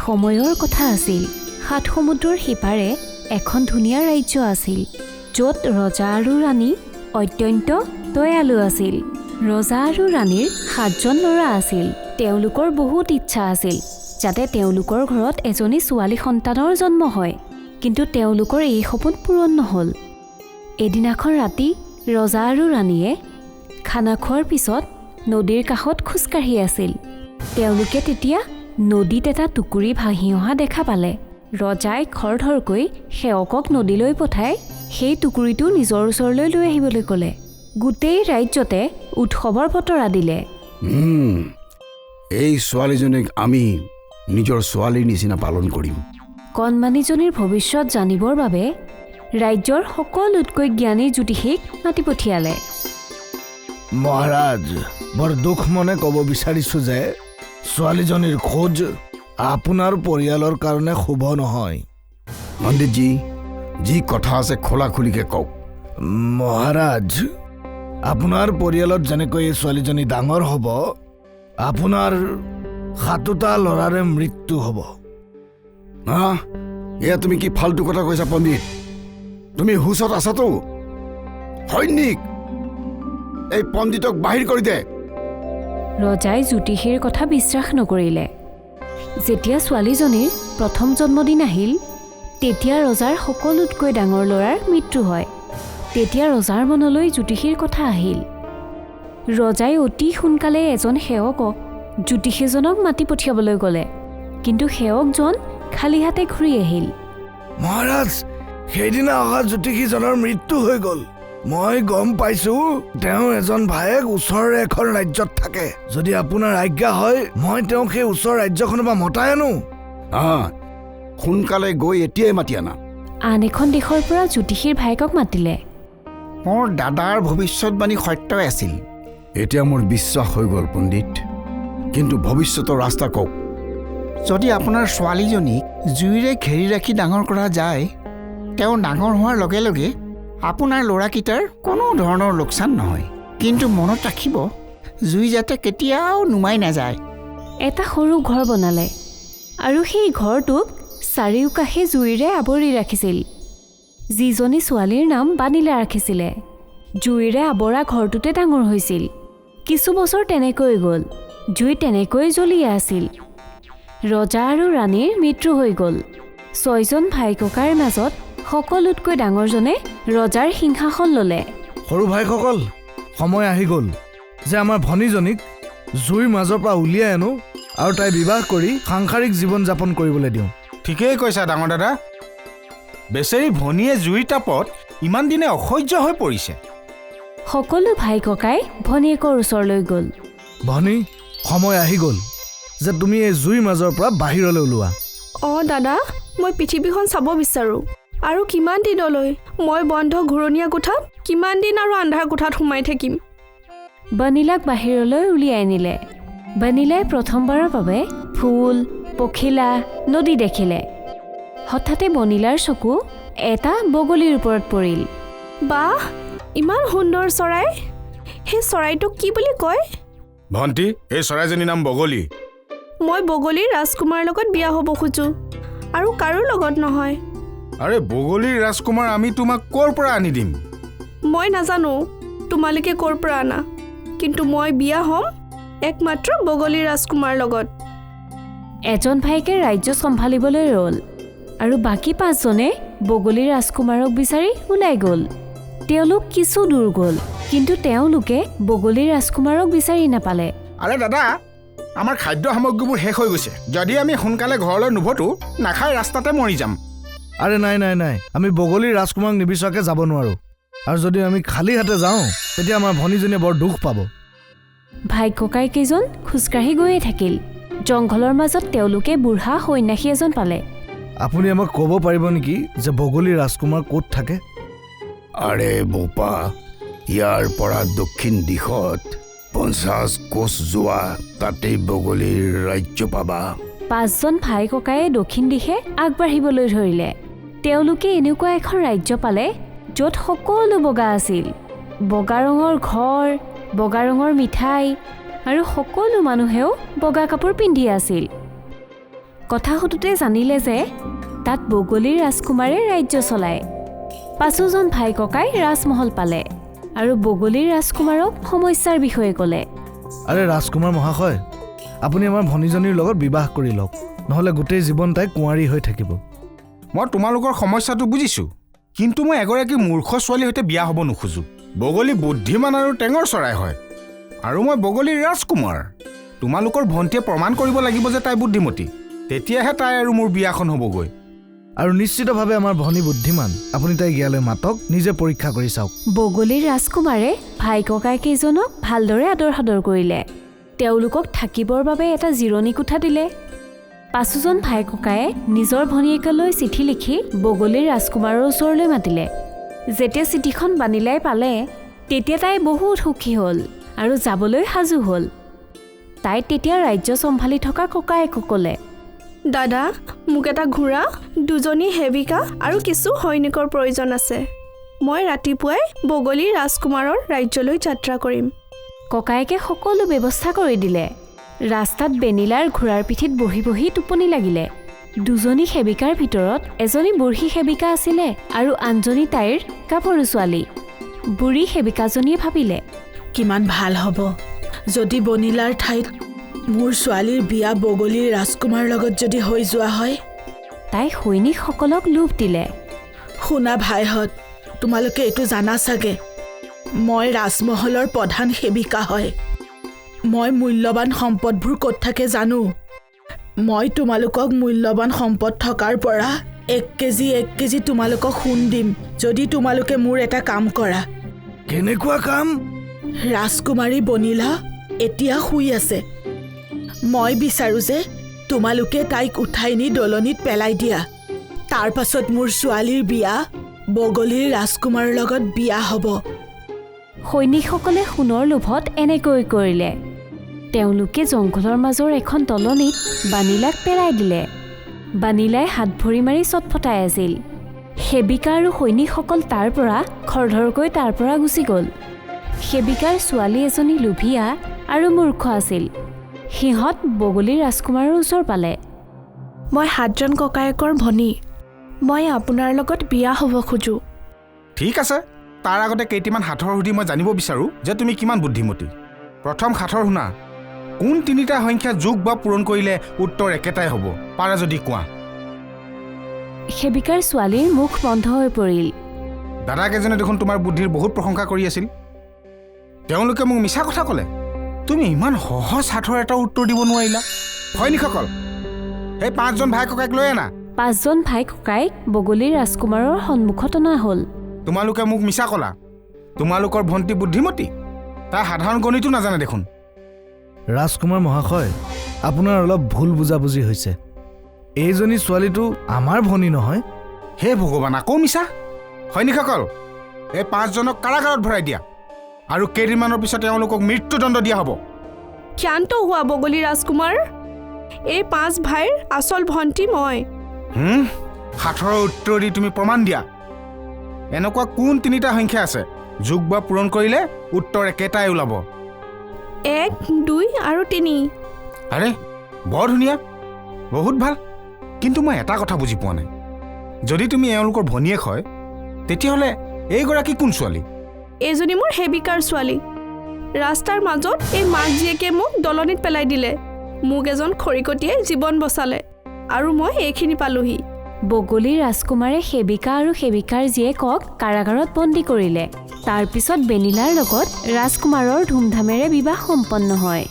সময়ৰ কথা আছিল। সাত সমুদ্ৰৰ সিপাৰে এখন ধুনীয়া ৰাজ্য আছিল, য'ত ৰজা আৰু ৰাণী অত্যন্ত দয়ালু আছিল। ৰজা আৰু ৰাণীৰ 7জন ল'ৰা আছিল। তেওঁলোকৰ বহুত ইচ্ছা আছিল যাতে তেওঁলোকৰ ঘৰত এজনী ছোৱালী সন্তানৰ জন্ম হয়, কিন্তু তেওঁলোকৰ এই সপোন পূৰণ নহ'ল। এদিনাখন ৰাতি ৰজা আৰু ৰাণীয়ে খানা খোৱাৰ পিছত নদীৰ কাষত খোজকাঢ়ি আছিল। তেওঁলোকে তেতিয়া নদীত এটা টুকুৰি ভাহি অহা দেখা পালে। ৰজাই খৰধৰকৈ সেৱকক নদীলৈ পঠাই সেই টুকুৰিটো নিজৰ ওচৰলৈ লৈ আহিবলৈ ক'লে। গোটেই ৰাজ্যতে উৎসৱৰ বতৰা দিলে। এই ছোৱালীজনীক আমি নিজৰ ছোৱালীৰ নিচিনা পালন কৰিম। কণমানিজনীৰ ভৱিষ্যত জানিবৰ বাবে ৰাজ্যৰ সকলোতকৈ জ্ঞানী জ্যোতিষীক মাতি পঠিয়ালে। মহাৰাজ, বৰ দুখ মনে ক'ব বিচাৰিছো যে ছোৱালীজনীৰ খোজ আপোনাৰ পৰিয়ালৰ কাৰণে শুভ নহয়। পণ্ডিতজী, যি কথা আছে খোলাখুলিকে কওক। মহাৰাজ, আপোনাৰ পৰিয়ালত যেনেকৈ এই ছোৱালীজনী ডাঙৰ হ'ব, আপোনাৰ 7টা ল'ৰাৰে মৃত্যু হ'ব। এয়া তুমি কি ফাল্টু কথা কৈছা পণ্ডিত? তুমি হুচত আছাতো? সৈনিক, এই পণ্ডিতক বাহিৰ কৰি দে। ৰজাই জ্যোতিষীৰ কথা বিশ্বাস নকৰিলে। যেতিয়া ছোৱালীজনীৰ প্ৰথম জন্মদিন আহিল, তেতিয়া ৰজাৰ সকলোতকৈ ডাঙৰ ল'ৰাৰ মৃত্যু হয়। তেতিয়া ৰজাৰ মনলৈ জ্যোতিষীৰ কথা আহিল। ৰজাই অতি সোনকালে এজন সেৱকক জ্যোতিষীজনক মাতি পঠিয়াবলৈ গ'লে, কিন্তু সেৱকজন খালী হাতে ঘূৰি আহিল। মহাৰাজ, সেইদিনা অহা জ্যোতিষীজনৰ মৃত্যু হৈ গ'ল। মই গম পাইছো তেওঁ এজন ভায়েক ওচৰৰ এখন ৰাজ্যত থাকে। যদি আপোনাৰ আজ্ঞা হয়, মই তেওঁক সেই ওচৰৰ ৰাজ্যখনৰ পৰা মতাই আনো। সোনকালে গৈ এতিয়াই মাতি আনা। আন এখন দেশৰ পৰা জ্যোতিষীৰ ভায়েকক মাতিলে। মোৰ দাদাৰ ভৱিষ্যতবাণী সত্যই আছিল। এতিয়া মোৰ বিশ্বাস হৈ গ'ল পণ্ডিত, কিন্তু ভৱিষ্যতৰ ৰাস্তা কওক। যদি আপোনাৰ ছোৱালীজনীক জুইৰে ঘেৰি ৰাখি ডাঙৰ কৰা যায়, তেওঁ ডাঙৰ হোৱাৰ লগে লগে আপোনাৰ ল'ৰাকেইটাৰ কোনো ধৰণৰ লোকচান নহয়। কিন্তু মনত ৰাখিব, জুই যাতে কেতিয়াও নুমাই নাযায়। এটা সৰু ঘৰ বনালে আৰু সেই ঘৰটোক চাৰিওকাষে জুইৰে আৱৰি ৰাখিছিল। যিজনী ছোৱালীৰ নাম বানিলা ৰাখিছিলে। জুইৰে আৱৰা ঘৰটোতে ডাঙৰ হৈছিল। কিছু বছৰ তেনেকৈ গ'ল। জুই তেনেকৈ জ্বলিয়ে আছিল। ৰজা আৰু ৰাণীৰ মৃত্যু হৈ গ'ল। 6জন ভাই ককাৰ মাজত সকলোতকৈ ডাঙৰজনে ৰজাৰ সিংহাসন ল'লে। সৰু ভাইসকল, সময় আহি গ'ল যে আমাৰ ভনীজনীক জুইৰ মাজৰ পৰা উলিয়াই আনো আৰু তাই বিবাহ কৰি সাংসাৰিক জীৱন যাপন কৰিবলৈ দিওঁ। ঠিকেই কৈছা ডাঙৰ দাদা। বেচেৰী ভনীয়ে জুইৰ তাপত ইমান দিনে অসহ্য হৈ পৰিছে। সকলো ভাই ককাই ভনীয়েকৰ ওচৰলৈ গ'ল। ভনী, সময় আহি গ'ল যে তুমি এই জুইৰ মাজৰ পৰা বাহিৰলৈ ওলোৱা। দাদা, মই পৃথিৱীখন চাব বিচাৰোঁ। আৰু কিমান দিনলৈ মই বন্ধ ঘূৰণীয়া কোঠাত, কিমান দিন আৰু আন্ধাৰ কোঠাত সোমাই থাকিম? বানিলাক বাহিৰলৈ উলিয়াই নিলে। বানিলাই প্ৰথমবাৰৰ বাবে ফুল, পখিলা, নদী দেখিলে। হঠাতে বনিলাৰ চকু এটা বগলীৰ ওপৰত পৰিল। বাহ, ইমান সুন্দৰ চৰাই! সেই চৰাইটোক কি বুলি কয়? ভণ্টি, এই চৰাইজনীৰ নাম বগলী। মই বগলীৰ ৰাজকুমাৰৰ লগত বিয়া হ'ব খোজো, আৰু কাৰো লগত নহয়। আৰে বগলীৰ ৰাজকুমাৰ আমি তোমাক ক'ৰ পৰা আনি দিম? মই নাজানো তোমালোকে ক'ৰ পৰা আনা, কিন্তু মই বিয়া হ'ম একমাত্ৰ বগলীৰ ৰাজকুমাৰ লগত। এজন ভাইকে ৰাজ্য চম্ভালিবলৈ ৰ'ল আৰু বাকী 5জনে বগলীৰ ৰাজকুমাৰক বিচাৰি ওলাই গ'ল। তেওঁলোক কিছু দূৰ গ'ল, কিন্তু তেওঁলোকে বগলীৰ ৰাজকুমাৰক বিচাৰি নাপালে। আৰে দাদা, আমাৰ খাদ্য সামগ্ৰীবোৰ শেষ হৈ গৈছে। যদি আমি সোনকালে ঘৰলৈ নুভতো, নাখাই ৰাস্তাতে মৰি যাম। আৰে নাই নাই নাই, আমি বগলীৰ ৰাজকুমাৰক নিবিচৰাকৈ যাব নোৱাৰোঁ। আৰু যদি আমি খালী হাতে যাওঁ, তেতিয়া আমাৰ ভনীজনীয়ে বৰ দুখ পাব। ভাই ককাই কেইজন খোজকাঢ়ি গৈয়ে থাকিল। জংঘলৰ মাজত তেওঁলোকে বুঢ়া সন্যাসী এজন পালে। আপুনি আমাক ক'ব পাৰিব নেকি যে বগলীৰ ৰাজকুমাৰ ক'ত থাকে? আৰে বোপা, ইয়াৰ পৰা দক্ষিণ দিশত 50 কোচ যোৱা, তাতেই বগলীৰ ৰাজ্য পাবা। 5জন ভাই ককায়ে দক্ষিণ দিশে আগবাঢ়িবলৈ ধৰিলে। তেওঁলোকে এনেকুৱা এখন ৰাজ্য পালে য'ত সকলো বগা আছিল। বগা ৰঙৰ ঘৰ, বগা ৰঙৰ মিঠাই, আৰু সকলো মানুহেও বগা কাপোৰ পিন্ধি আছিল। কথা সুধোতে জানিলে যে তাত বগলীৰ ৰাজকুমাৰে ৰাজ্য চলায়। পাঁচোজন ভাই ককাই ৰাজমহল পালে আৰু বগলীৰ ৰাজকুমাৰক সমস্যাৰ বিষয়ে ক'লে। আৰে ৰাজকুমাৰ মহাশয়, আপুনি আমাৰ ভনীজনীৰ লগত বিবাহ কৰি লওক, নহ'লে গোটেই জীৱন তাই কুঁৱাৰী হৈ থাকিব। মই তোমালোকৰ সমস্যাটো বুজিছোঁ, কিন্তু মই এগৰাকী মূৰ্খ ছোৱালীৰ সৈতে বিয়া হ'ব নোখোজোঁ। বগলী বুদ্ধিমান আৰু টেঙৰ চৰাই হয়, আৰু মই বগলীৰ ৰাজকুমাৰ। তোমালোকৰ ভণ্টিয়ে প্ৰমাণ কৰিব লাগিব যে তাই বুদ্ধিমতী, তেতিয়াহে তাই আৰু মোৰ বিয়াখন হ'বগৈ। আৰু নিশ্চিতভাৱে আমাৰ ভনী বুদ্ধিমান, আপুনি তাইক ইয়ালৈ মাতক, নিজে পৰীক্ষা কৰি চাওক। বগলীৰ ৰাজকুমাৰে ভাই ককাইকেইজনক ভালদৰে আদৰ সাদৰ কৰিলে। তেওঁলোকক থাকিবৰ বাবে এটা জিৰণি কোঠা দিলে। পাঁচোজন ভাই ককায়ে নিজৰ ভনীয়েকলৈ চিঠি লিখি বগলীৰ ৰাজকুমাৰৰ ওচৰলৈ মাতিলে। যেতিয়া চিঠিখন বানিলাই পালে, তেতিয়া তাই বহুত সুখী হ'ল আৰু যাবলৈ সাজু হ'ল। তাই তেতিয়া ৰাজ্য চম্ভালি থকা ককায়েকক ক'লে, দাদা, মোক এটা ঘোঁৰা, দুজনী সেৱিকা আৰু কিছু সৈনিকৰ প্ৰয়োজন আছে। মই ৰাতিপুৱাই বগলীৰ ৰাজকুমাৰৰ ৰাজ্যলৈ যাত্ৰা কৰিম। ককায়েকে সকলো ব্যৱস্থা কৰি দিলে। ৰাস্তাত বেনিলাৰ ঘোঁৰাৰ পিঠিত বহি বহি টোপনি লাগিলে। দুজনী সেৱিকাৰ ভিতৰত এজনী বুঢ়ী সেৱিকা আছিলে আৰু আনজনী তাইৰ কাপোৰো ছোৱালী। বুঢ়ী সেৱিকাজনীয়ে ভাবিলে, কিমান ভাল হ'ব যদি বনিলাৰ ঠাইত মোৰ ছোৱালীৰ বিয়া বগলীৰ ৰাজকুমাৰ লগত যদি হৈ যোৱা হয়। তাই সৈনিকসকলক লোভ দিলে। শুনা ভাইহঁত, তোমালোকে এইটো জানা চাগে, মই ৰাজমহলৰ প্ৰধান সেৱিকা হয়। মই মূল্যৱান সম্পদবোৰ ক'ত থাকে জানো। মই তোমালোকক মূল্যৱান সম্পদ থকাৰ পৰা 1 কেজি তোমালোকক সোণ দিম, যদি তোমালোকে মোৰ এটা কাম কৰা। কেনেকুৱা কাম? ৰাজকুমাৰী বনিলা এতিয়া শুই আছে। মই বিচাৰোঁ যে তোমালোকে তাইক উঠাই নি দলনিত পেলাই দিয়া। তাৰ পাছত মোৰ ছোৱালীৰ বিয়া বগলীৰ ৰাজকুমাৰৰ লগত বিয়া হ'ব। সৈনিকসকলে সোণৰ লোভত এনেকৈ কৰিলে। তেওঁলোকে জংঘলৰ মাজৰ এখন দলনিত বানিলাক পেলাই দিলে। বানিলাই হাত ভৰি মাৰি চটফটাই আছিল। সেৱিকা আৰু সৈনিকসকল তাৰ পৰা খৰধৰকৈ তাৰ পৰা গুচি গ'ল। সেৱিকাৰ ছোৱালী এজনী লোভিয়া আৰু মূৰ্খ আছিল। সিহঁত বগলীৰ ৰাজকুমাৰৰ ওচৰ পালে। মই 7জন ককায়েকৰ ভনী। মই আপোনাৰ লগত বিয়া হ'ব খোজোঁ। ঠিক আছে, তাৰ আগতে কেইটামান সাঁথৰ সুধি মই জানিব বিচাৰোঁ যে তুমি কিমান বুদ্ধিমতী। প্ৰথম সাঁথৰ শুনা, কোন 3টা সংখ্যা যোগ বা পূৰণ কৰিলে উত্তৰ একেটাই হ'ব, পাৰা যদি কোৱা। সেৱিকাৰ ছোৱালীৰ মুখ বন্ধ হৈ পৰিল। দাদাকেইজনে দেখোন তোমাৰ বুদ্ধিৰ বহুত প্ৰশংসা কৰি আছিল। তেওঁলোকে মোক মিছা কথা ক'লে। তুমি ইমান সহজ সাঁথৰ এটা উত্তৰ দিব নোৱাৰিলা। সৈনিকসকল, এই 5জন ভাই ককাইক লৈ আনা। 5জন ভাই ককাইক বগলীৰ ৰাজকুমাৰৰ সন্মুখত অনা হ'ল। তোমালোকে মোক মিছা ক'লা। তোমালোকৰ ভণ্টি বুদ্ধিমতী, তাই সাধাৰণ গণিতো নাজানে দেখোন। ৰাজকুমাৰ মহাশয়, আপোনাৰ অলপ ভুল বুজাবুজি হৈছে। এইজনী ছোৱালীটো আমাৰ ভনী নহয়। হে ভগৱান, আকৌ মিছা। সৈনিকসকল, এই 5জনক কাৰাগাৰত ভৰাই দিয়া আৰু কেইদিনমানৰ পিছত তেওঁলোকক মৃত্যুদণ্ড দিয়া হ'ব। ক্ষান্ত হোৱা বগলী ৰাজকুমাৰ, এই 5 ভাইৰ আচল ভণ্টি মই। সাঁথৰৰ উত্তৰ দি তুমি প্ৰমাণ দিয়া। এনেকুৱা কোন 3টা সংখ্যা আছে যোগ বা পূৰণ কৰিলে উত্তৰ একেটাই ওলাব? 1, 2 আৰু 3। আৰে বৰ ধুনীয়া, বহুত ভাল। কিন্তু মই এটা কথা বুজি পোৱা নাই। যদি তুমি এওঁলোকৰ ভনীয়েক হয়, তেতিয়াহ'লে এইগৰাকী কোন ছোৱালী? এইজনী মোৰ সেৱিকাৰ ছোৱালী। ৰাস্তাৰ মাজত এই মাক জীয়েকে মোক দলনিত পেলাই দিলে। মোক এজন খৰিকটীয়ে জীৱন বচালে আৰু মই এইখিনি পালোহি। বগলীৰ ৰাজকুমাৰে সেৱিকা আৰু সেৱিকাৰ জীয়েকক কাৰাগাৰত বন্দী কৰিলে। তাৰ পিছত বেনিলাৰ লগত ৰাজকুমাৰৰ ধুমধামেৰে বিবাহ সম্পন্ন হয়।